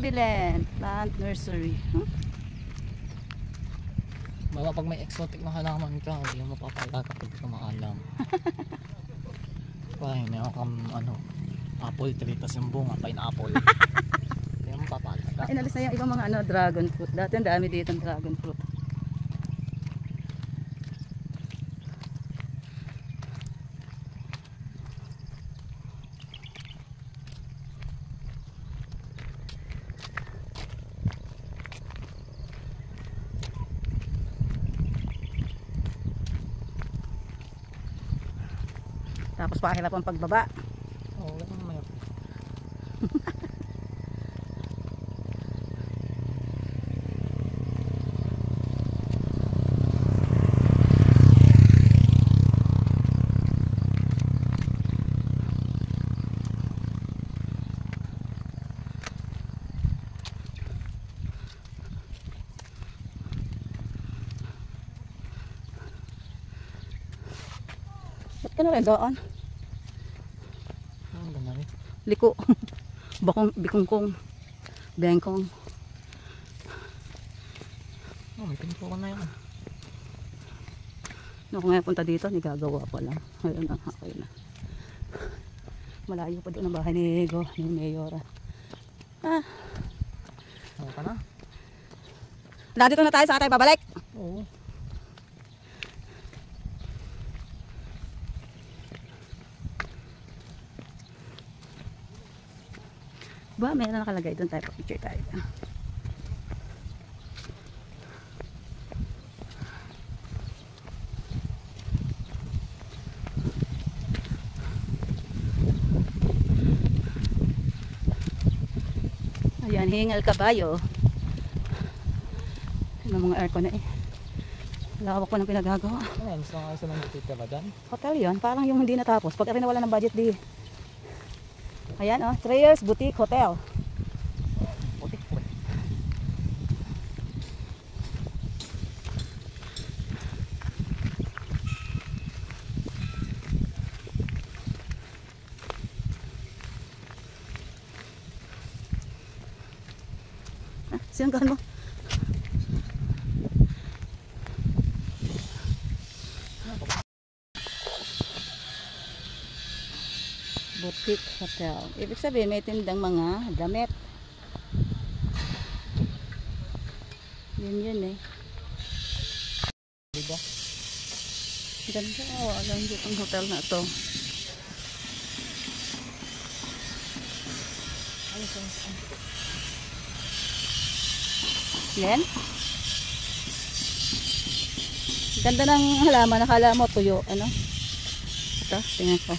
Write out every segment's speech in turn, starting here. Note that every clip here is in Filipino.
Belen Plant Nursery. Baka pag may exotic na halaman ka, hindi mo mapapalaga pag di ka maalam. Kaya meron kang apple tree, tas yung bunga, pineapple. Hindi mo mapapalaga. Inalis na yung ibang mga dragon fruit. Dati ang dami dito ng dragon fruit. Tapos pahirap ang pagbaba. Oo, wala naman yun. Ba't ka na rin doon? Liko. Bikungkong. Bengkong. Oh, may pinto ko na yun. Ako ngayon punta dito, nagagawa pa lang. Ngayon ang hakay na. Malayo pa doon ang bahay ni Mayora. Ano ka na? Nandito na tayo sa atay, babalik. Oo. Ba, meron nakalagay doon tayo, picture tayo. Ayan, hingal kabayo. Ano mga aircon na eh. Lawak pa ng pinagagawa. Ayan, gusto nga isa ng titira dyan. Hotel yun, parang yung hindi natapos. Pag rin wala ng budget di. Ayan oh, Trayers Boutique Hotel. Sinanggahan mo? Boutique Hotel. Ibig sabihin may tindang mga damit. Yun eh. Diba? Ganda. Alam nyo ang hotel na ito. Yan. Ganda ng halaman. Nakala mo tuyo. Ano? Ito. Tingnan ko.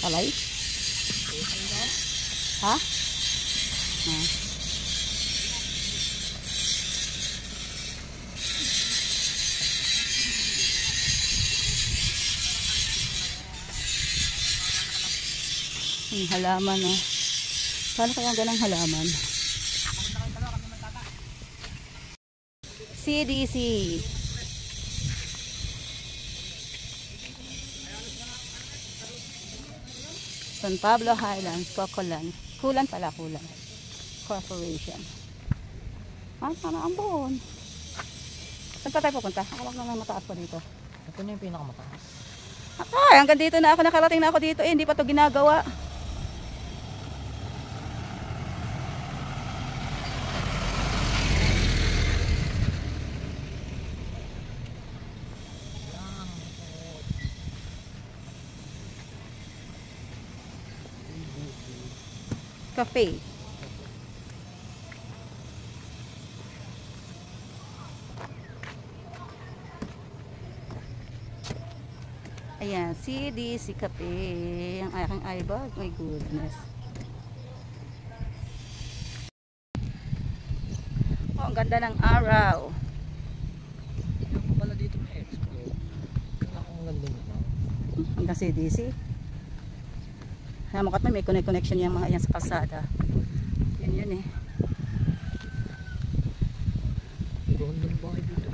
Alay. Ha? Yung halaman, oh. Paano kaya ganang halaman? CDC. San Pablo Highlands, Cocolan. Kulan pala, Kulan Corporation. Sana ambon. Saan pa tayo pupunta? Akala ko naman mataas pa dito. Ito na yung pinakamataas. Ay, hanggang dito na ako. Nakarating na ako dito. Hindi pa to ginagawa. Cafe. Ayan, CDC Cafe. Ang aking eyebag. My goodness. Oh, ang ganda ng araw. Ano pala dito may explore? Ang ganda nito. Hanggang CDC. Namukat may connection yung mga yan sa kalsada. Yun eh. Ganda ng bahay dito.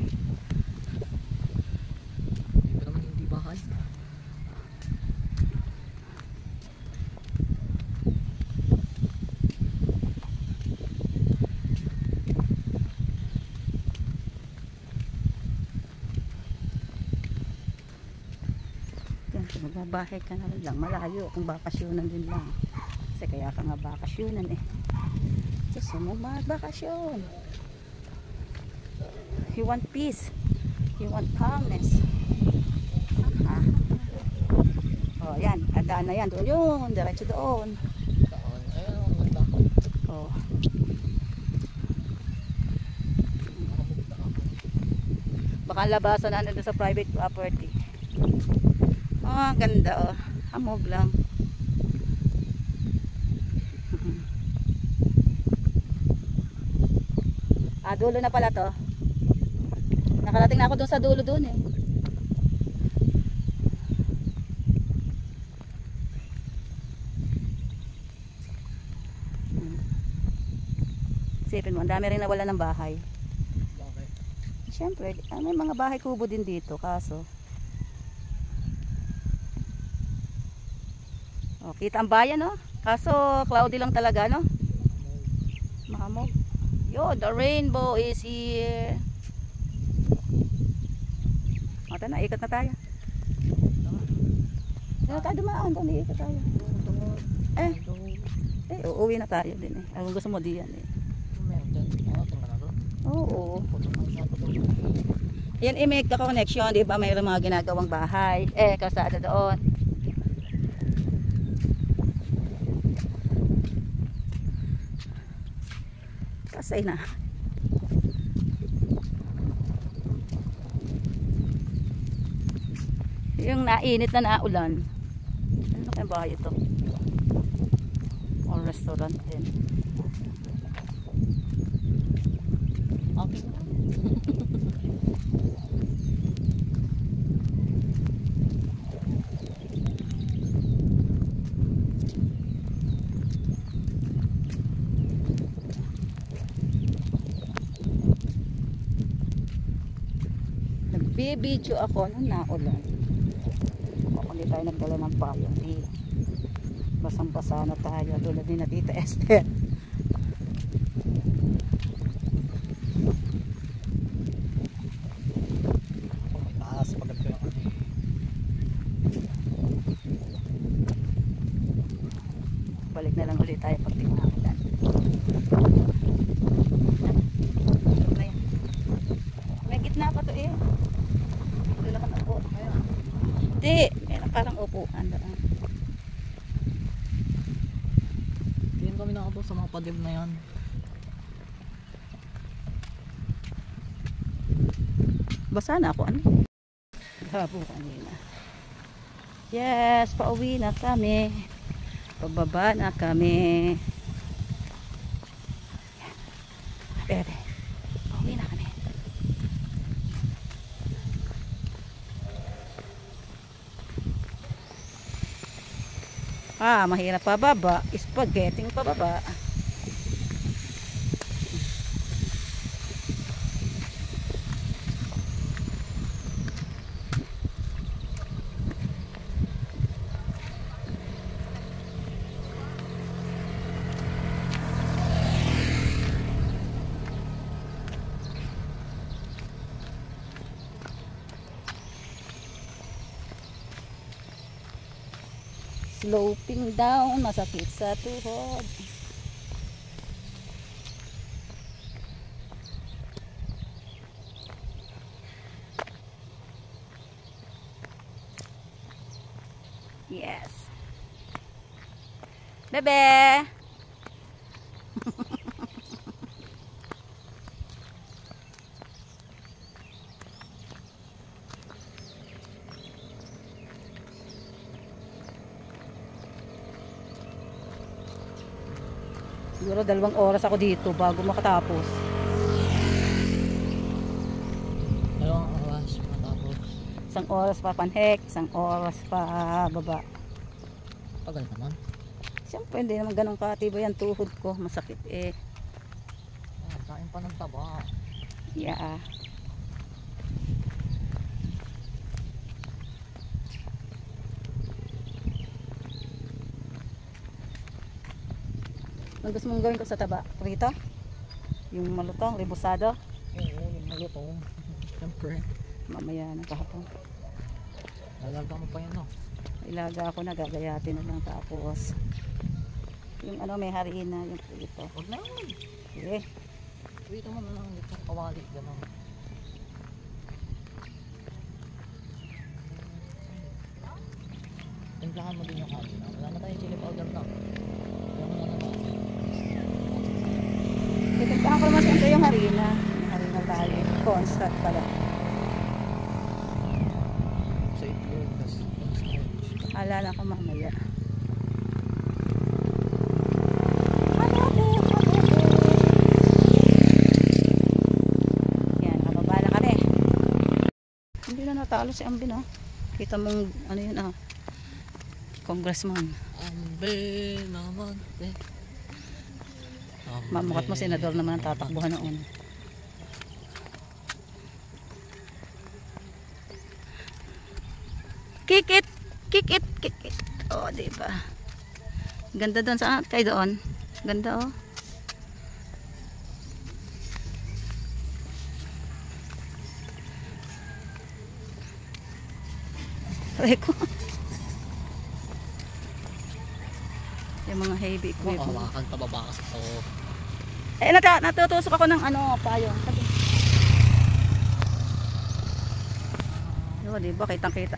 Hindi naman hindi bahay. Magbabahay ka na rin lang. Malayo kung bakasyonan din lang. Kasi kaya ka nga bakasyonan eh. Gusto mo magbakasyon. You want peace. You want calmness. Ah. Oh, yan. Adaan na yan. Doon yun. Diretso doon. Ayun, ang ganda. Oh. Baka labasan na doon sa private property. Oh, ganda oh. Hamog lang. Ah, dulo na pala to. Nakarating na ako doon sa dulo doon eh. Isipin mo, ang dami rin nawala ng bahay. Bakit? Siyempre, may mga bahay kubo din dito, kaso. Oh, kita ang bayan, no? Kaso, cloudy lang talaga, no? Mahamog. Yo, the rainbow is here. O, na, ikot na tayo. Hindi na tayo dumaan, doon, ikot tayo. Uuwi na tayo din eh. Kung gusto mo diyan eh. Meron dyan. Tingnan na doon. Oo. Yan may connection, di ba? Mayroong mga ginagawang bahay. Kalsada doon. Kasay na. Yung nainit na naulan. Ano kayong bahay ito? O restaurant din. Okay. Nagbibidyo ako nung naulan. Kung hindi tayo nagdala ng payong, di basang-basa na tayo tulad din na Tita Esther. Taas pagkat ko lang kami. Balik na lang ulit tayo pag tinaulan. May gitna pa to eh. Doon ka na po. Hindi, meron parang upuan doon. Diyan kami nakapos sa mga padim na yan. Basa na ako ano? Habo kanina. Yes, pauwi na kami. Pababa na kami. Bebe, pauwi na kami. Ah, mahirap pababa. Spaghetti pababa. Sloping down, masakit sa tuhod. Yes. Bebe. Siguro 2 oras ako dito bago makatapos. 2 oras matapos. 1 oras pa panhek, 1 oras pa baba. Tagal naman. Siyempre hindi naman ganun katibay ang tuhod ko. Masakit eh. Kain pa ng taba. Yeah. Ang gusto mong gawin ko sa taba? Prito? Yung malutong, rebusado? Oo, yung malutong. Siyempre. Mamaya na kahapon. Lalalga mo pa yan, no? Ilaga ako na, gagayatin na lang tapos. Yung ano, may harina, yung prito. Huwag na yun. Okay. Dito mo na lang itong kawali. Ganun. Timplahan mo din yung harina. Wala na tayong chili powder na. Yung ano ba? Titimplahan ko naman siyempre yung harina. Yung harina tayo. Constant pala. Sa itlog. Alala ko mamaya. Yan, nakababa na kami. Hindi na natalo si Ambi, no? Kita mong, ano yun, congressman. Ambe naman. Mamukat mo, senador naman ang tatakbuhan noon. Kick it! Kick it! Kick it! Oh, diba? Ganda doon. Saan kayo doon? Ganda, oh. Reko. Yung mga heavy equipment. Hawakan pababa kasi ito. Eh, natutusok ako ng ano, payong. Oh, diba? Kitang-kita.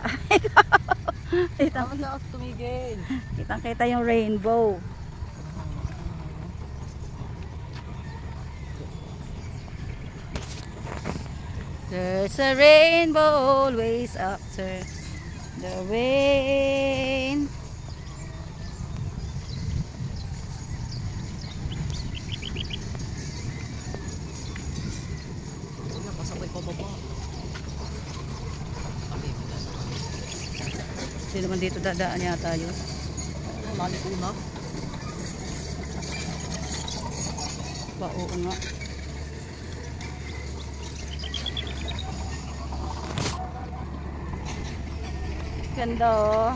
Tama na ako tumigil. Kitang-kita yung rainbow. There's a rainbow always after the rain. Huwag na, pasabay pababa. Hindi naman dito dadaan yata yun. Lali ko na. Ba, oo nga. Ganda, oh.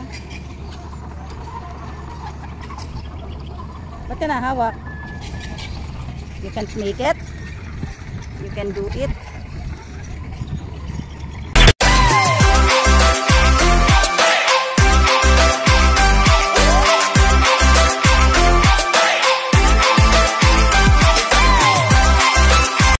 Ba't ka nahawak? You can make it. You can do it.